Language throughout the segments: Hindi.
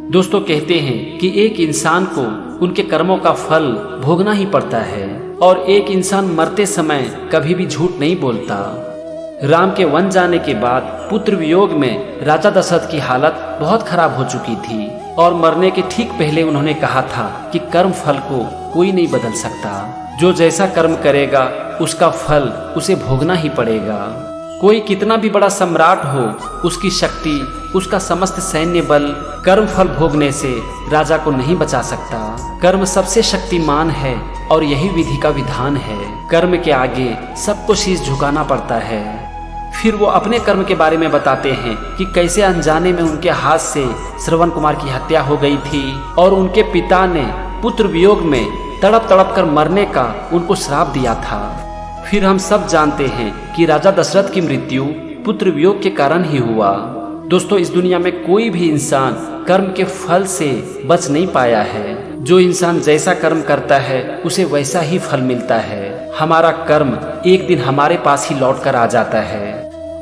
दोस्तों कहते हैं कि एक इंसान को उनके कर्मों का फल भोगना ही पड़ता है और एक इंसान मरते समय कभी भी झूठ नहीं बोलता। राम के वन जाने के बाद पुत्र वियोग में राजा दशरथ की हालत बहुत खराब हो चुकी थी और मरने के ठीक पहले उन्होंने कहा था कि कर्म फल को कोई नहीं बदल सकता। जो जैसा कर्म करेगा उसका फल उसे भोगना ही पड़ेगा। कोई कितना भी बड़ा सम्राट हो, उसकी शक्ति, उसका समस्त सैन्य बल कर्म फल भोगने से राजा को नहीं बचा सकता। कर्म सबसे शक्तिमान है और यही विधि का विधान है। कर्म के आगे सबको शीश झुकाना पड़ता है। फिर वो अपने कर्म के बारे में बताते हैं कि कैसे अनजाने में उनके हाथ से श्रवण कुमार की हत्या हो गई थी और उनके पिता ने पुत्र वियोग में तड़प तड़प कर मरने का उनको श्राप दिया था। फिर हम सब जानते हैं कि राजा दशरथ की मृत्यु पुत्र वियोग के कारण ही हुआ। दोस्तों, इस दुनिया में कोई भी इंसान कर्म के फल से बच नहीं पाया है। जो इंसान जैसा कर्म करता है उसे वैसा ही फल मिलता है। हमारा कर्म एक दिन हमारे पास ही लौट कर आ जाता है।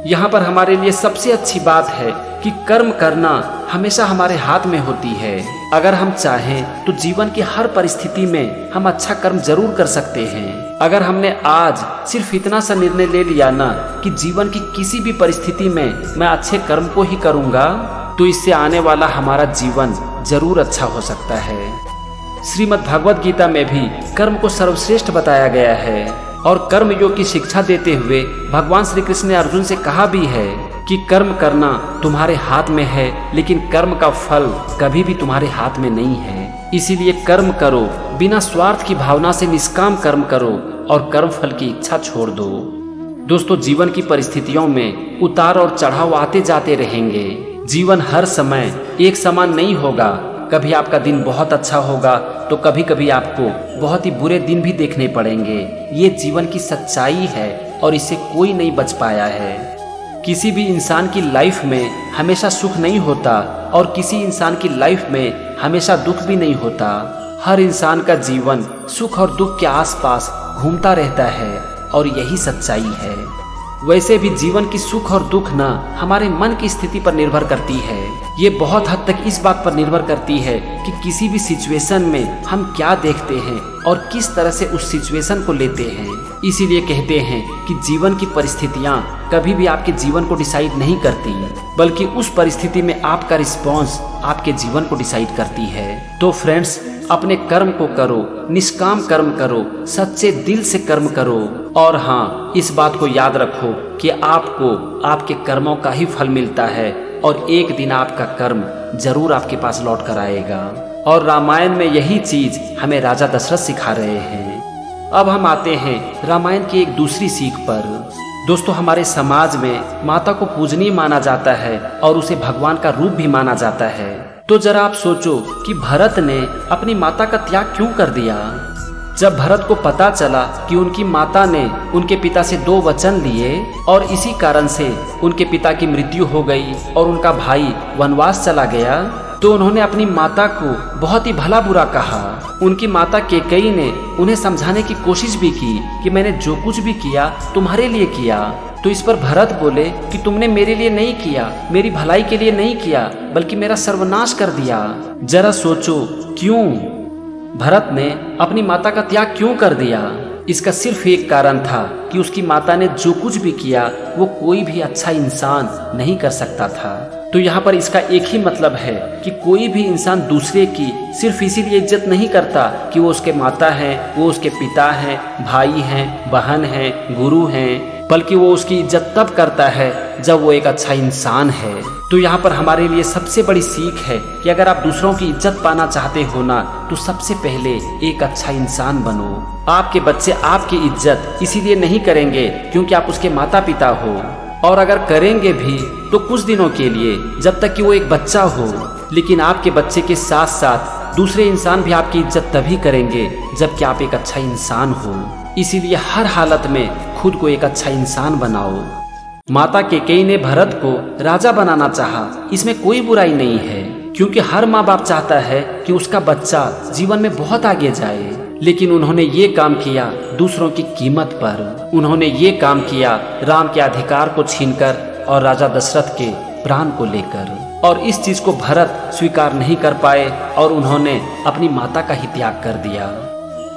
यहाँ पर हमारे लिए सबसे अच्छी बात है कि कर्म करना हमेशा हमारे हाथ में होती है। अगर हम चाहें तो जीवन की हर परिस्थिति में हम अच्छा कर्म जरूर कर सकते हैं। अगर हमने आज सिर्फ इतना सा निर्णय ले लिया ना कि जीवन की किसी भी परिस्थिति में मैं अच्छे कर्म को ही करूँगा, तो इससे आने वाला हमारा जीवन जरूर अच्छा हो सकता है। श्रीमद् भागवत गीता में भी कर्म को सर्वश्रेष्ठ बताया गया है और कर्म योग की शिक्षा देते हुए भगवान श्री कृष्ण ने अर्जुन से कहा भी है कि कर्म करना तुम्हारे हाथ में है, लेकिन कर्म का फल कभी भी तुम्हारे हाथ में नहीं है। इसीलिए कर्म करो, बिना स्वार्थ की भावना से निष्काम कर्म करो और कर्म फल की इच्छा छोड़ दो। दोस्तों, जीवन की परिस्थितियों में उतार और चढ़ाव आते जाते रहेंगे। जीवन हर समय एक समान नहीं होगा। कभी आपका दिन बहुत अच्छा होगा तो कभी कभी आपको बहुत ही बुरे दिन भी देखने पड़ेंगे। ये जीवन की सच्चाई है और इससे कोई नहीं बच पाया है। किसी भी इंसान की लाइफ में हमेशा सुख नहीं होता और किसी इंसान की लाइफ में हमेशा दुख भी नहीं होता। हर इंसान का जीवन सुख और दुख के आसपास घूमता रहता है और यही सच्चाई है। वैसे भी जीवन की सुख और दुख ना हमारे मन की स्थिति पर निर्भर करती है। ये बहुत हद तक इस बात पर निर्भर करती है कि किसी भी सिचुएशन में हम क्या देखते हैं और किस तरह से उस सिचुएशन को लेते हैं। इसीलिए कहते हैं कि जीवन की परिस्थितियाँ कभी भी आपके जीवन को डिसाइड नहीं करती, बल्कि उस परिस्थिति में आपका रिस्पॉन्स आपके जीवन को डिसाइड करती है। तो फ्रेंड्स, अपने कर्म को करो, निष्काम कर्म करो, सच्चे दिल से कर्म करो और हाँ, इस बात को याद रखो कि आपको आपके कर्मों का ही फल मिलता है और एक दिन आपका कर्म जरूर आपके पास लौट कर आएगा। और रामायण में यही चीज हमें राजा दशरथ सिखा रहे हैं। अब हम आते हैं रामायण की एक दूसरी सीख पर। दोस्तों, हमारे समाज में माता को पूजनीय माना जाता है और उसे भगवान का रूप भी माना जाता है। तो जरा आप सोचो कि भरत ने अपनी माता का त्याग क्यों कर दिया। जब भरत को पता चला कि उनकी माता ने उनके पिता से 2 वचन लिए और इसी कारण से उनके पिता की मृत्यु हो गई और उनका भाई वनवास चला गया, तो उन्होंने अपनी माता को बहुत ही भला बुरा कहा। उनकी माता कैकेयी ने उन्हें समझाने की कोशिश भी की कि मैंने जो कुछ भी किया तुम्हारे लिए किया। तो इस पर भरत बोले कि तुमने मेरे लिए नहीं किया, मेरी भलाई के लिए नहीं किया, बल्कि मेरा सर्वनाश कर दिया। जरा सोचो, क्यों भरत ने अपनी माता का त्याग क्यों कर दिया। इसका सिर्फ एक कारण था कि उसकी माता ने जो कुछ भी किया वो कोई भी अच्छा इंसान नहीं कर सकता था। तो यहाँ पर इसका एक ही मतलब है कि कोई भी इंसान दूसरे की सिर्फ इसीलिए इज्जत नहीं करता कि वो उसके माता हैं, वो उसके पिता हैं, भाई हैं, बहन हैं, गुरु हैं, बल्कि वो उसकी इज्जत तब करता है जब वो एक अच्छा इंसान है। तो यहाँ पर हमारे लिए सबसे बड़ी सीख है कि अगर आप दूसरों की इज्जत पाना चाहते हो ना, तो सबसे पहले एक अच्छा इंसान बनो। आपके बच्चे आपकी इज्जत इसीलिए नहीं करेंगे क्योंकि आप उसके माता पिता हो, और अगर करेंगे भी तो कुछ दिनों के लिए, जब तक कि वो एक बच्चा हो। लेकिन आपके बच्चे के साथ साथ दूसरे इंसान भी आपकी इज्जत तभी करेंगे जबकि आप एक अच्छा इंसान हो। इसीलिए हर हालत में खुद को एक अच्छा इंसान बनाओ। माता कैकेयी ने भरत को राजा बनाना चाहा, इसमें कोई बुराई नहीं है, क्योंकि हर माँ बाप चाहता है कि उसका बच्चा जीवन में बहुत आगे जाए। लेकिन उन्होंने ये काम किया दूसरों की कीमत पर। उन्होंने ये काम किया राम के अधिकार को छीनकर और राजा दशरथ के प्राण को लेकर। और इस चीज को भरत स्वीकार नहीं कर पाए और उन्होंने अपनी माता का ही त्याग कर दिया।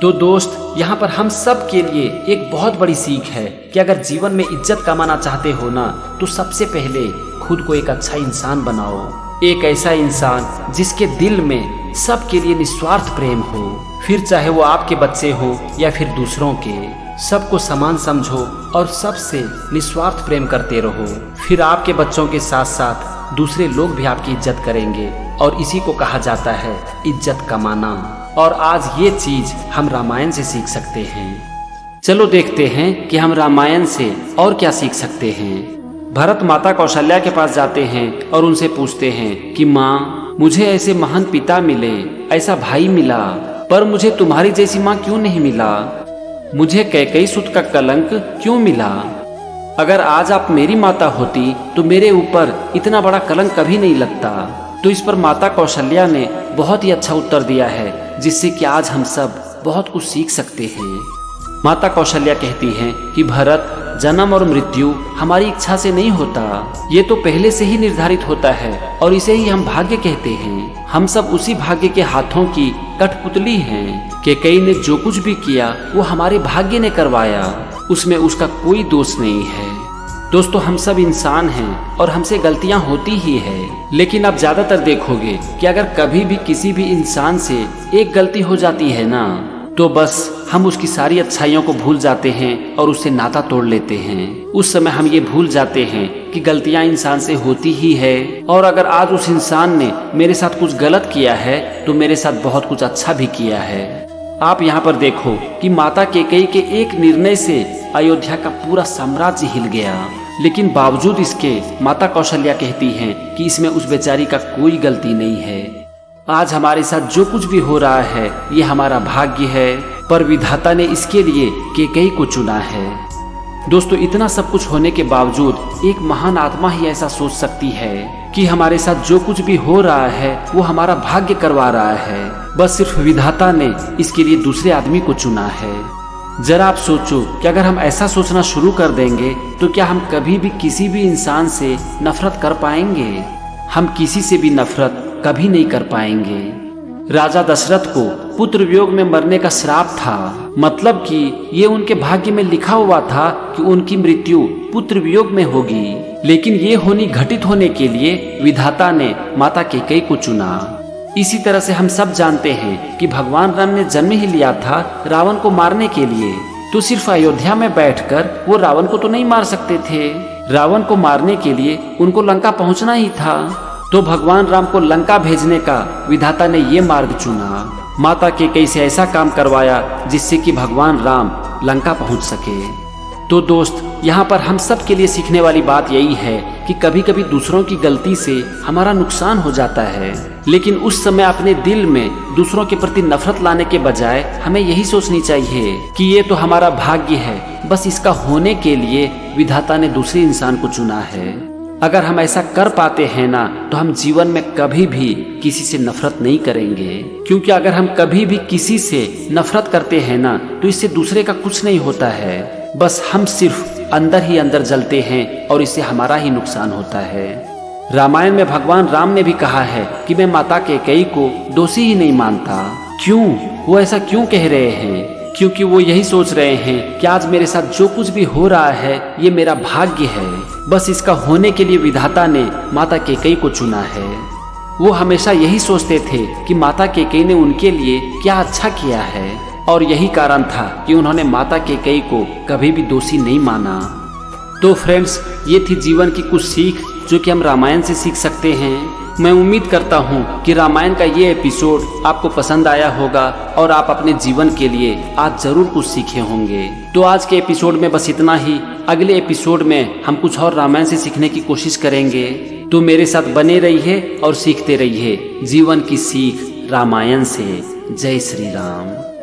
तो दोस्त, यहाँ पर हम सब के लिए एक बहुत बड़ी सीख है कि अगर जीवन में इज्जत कमाना चाहते हो ना, तो सबसे पहले खुद को एक अच्छा इंसान बनाओ, एक ऐसा इंसान जिसके दिल में सबके लिए निस्वार्थ प्रेम हो, फिर चाहे वो आपके बच्चे हो या फिर दूसरों के, सबको समान समझो और सबसे निस्वार्थ प्रेम करते रहो। फिर आपके बच्चों के साथ साथ दूसरे लोग भी आपकी इज्जत करेंगे और इसी को कहा जाता है इज्जत कमाना। और आज ये चीज हम रामायण से सीख सकते हैं। चलो देखते हैं कि हम रामायण से और क्या सीख सकते हैं। भरत माता कौशल्या के पास जाते हैं और उनसे पूछते हैं कि माँ, मुझे ऐसे महान पिता मिले, ऐसा भाई मिला, पर मुझे तुम्हारी जैसी माँ क्यों नहीं मिला? मुझे कैकेयी सुत का कलंक क्यों मिला? अगर आज आप मेरी माता होती तो मेरे ऊपर इतना बड़ा कलंक कभी नहीं लगता। तो इस पर माता कौशल्या ने बहुत ही अच्छा उत्तर दिया है, जिससे कि आज हम सब बहुत कुछ सीख सकते हैं। माता कौशल्या कहती हैं कि भरत, जन्म और मृत्यु हमारी इच्छा से नहीं होता, ये तो पहले से ही निर्धारित होता है और इसे ही हम भाग्य कहते हैं। हम सब उसी भाग्य के हाथों की कठपुतली हैं। कैकेयी ने जो कुछ भी किया वो हमारे भाग्य ने करवाया, उसमें उसका कोई दोष नहीं है। दोस्तों, हम सब इंसान हैं और हमसे गलतियां होती ही है, लेकिन आप ज्यादातर देखोगे कि अगर कभी भी किसी भी इंसान से एक गलती हो जाती है ना, तो बस हम उसकी सारी अच्छाइयों को भूल जाते हैं और उससे नाता तोड़ लेते हैं। उस समय हम ये भूल जाते हैं कि गलतियां इंसान से होती ही है, और अगर आज उस इंसान ने मेरे साथ कुछ गलत किया है तो मेरे साथ बहुत कुछ अच्छा भी किया है। आप यहाँ पर देखो कि माता कैकेयी के एक निर्णय से अयोध्या का पूरा साम्राज्य हिल गया, लेकिन बावजूद इसके माता कौशल्या कहती हैं कि इसमें उस बेचारी का कोई गलती नहीं है। आज हमारे साथ जो कुछ भी हो रहा है ये हमारा भाग्य है, पर विधाता ने इसके लिए कैकेयी को चुना है। दोस्तों, इतना सब कुछ होने के बावजूद एक महान आत्मा ही ऐसा सोच सकती है कि हमारे साथ जो कुछ भी हो रहा है वो हमारा भाग्य करवा रहा है, बस सिर्फ विधाता ने इसके लिए दूसरे आदमी को चुना है। जरा आप सोचो कि अगर हम ऐसा सोचना शुरू कर देंगे तो क्या हम कभी भी किसी भी इंसान से नफरत कर पाएंगे? हम किसी से भी नफरत कभी नहीं कर पाएंगे। राजा दशरथ को पुत्र वियोग में मरने का श्राप था, मतलब कि ये उनके भाग्य में लिखा हुआ था कि उनकी मृत्यु पुत्र वियोग में होगी, लेकिन ये होनी घटित होने के लिए विधाता ने माता कैकेयी को चुना। इसी तरह से हम सब जानते हैं कि भगवान राम ने जन्म ही लिया था रावण को मारने के लिए, तो सिर्फ अयोध्या में बैठकर वो रावण को तो नहीं मार सकते थे। रावण को मारने के लिए उनको लंका पहुंचना ही था, तो भगवान राम को लंका भेजने का विधाता ने ये मार्ग चुना। माता कैकेयी से ऐसा काम करवाया जिससे कि भगवान राम लंका पहुंच सके। तो दोस्त, यहाँ पर हम सब के लिए सीखने वाली बात यही है कि कभी कभी दूसरों की गलती से हमारा नुकसान हो जाता है, लेकिन उस समय अपने दिल में दूसरों के प्रति नफरत लाने के बजाय हमें यही सोचनी चाहिए कि ये तो हमारा भाग्य है, बस इसका होने के लिए विधाता ने दूसरे इंसान को चुना है। अगर हम ऐसा कर पाते हैं ना, तो हम जीवन में कभी भी किसी से नफरत नहीं करेंगे, क्योंकि अगर हम कभी भी किसी से नफरत करते हैं ना, तो इससे दूसरे का कुछ नहीं होता है, बस हम सिर्फ अंदर ही अंदर जलते हैं और इससे हमारा ही नुकसान होता है। रामायण में भगवान राम ने भी कहा है कि मैं माता कैकेयी को दोषी ही नहीं मानता। क्यों? वो ऐसा क्यों कह रहे हैं? क्योंकि वो यही सोच रहे हैं कि आज मेरे साथ जो कुछ भी हो रहा है ये मेरा भाग्य है, बस इसका होने के लिए विधाता ने माता कैकेयी को चुना है। वो हमेशा यही सोचते थे कि माता कैकेयी ने उनके लिए क्या अच्छा किया है, और यही कारण था कि उन्होंने माता कैकेयी को कभी भी दोषी नहीं माना। तो फ्रेंड्स, ये थी जीवन की कुछ सीख जो कि हम रामायण से सीख सकते हैं। मैं उम्मीद करता हूँ कि रामायण का ये एपिसोड आपको पसंद आया होगा और आप अपने जीवन के लिए आज जरूर कुछ सीखे होंगे। तो आज के एपिसोड में बस इतना ही। अगले एपिसोड में हम कुछ और रामायण से सीखने की कोशिश करेंगे। तो मेरे साथ बने रहिए और सीखते रहिए जीवन की सीख रामायण से। जय श्री राम।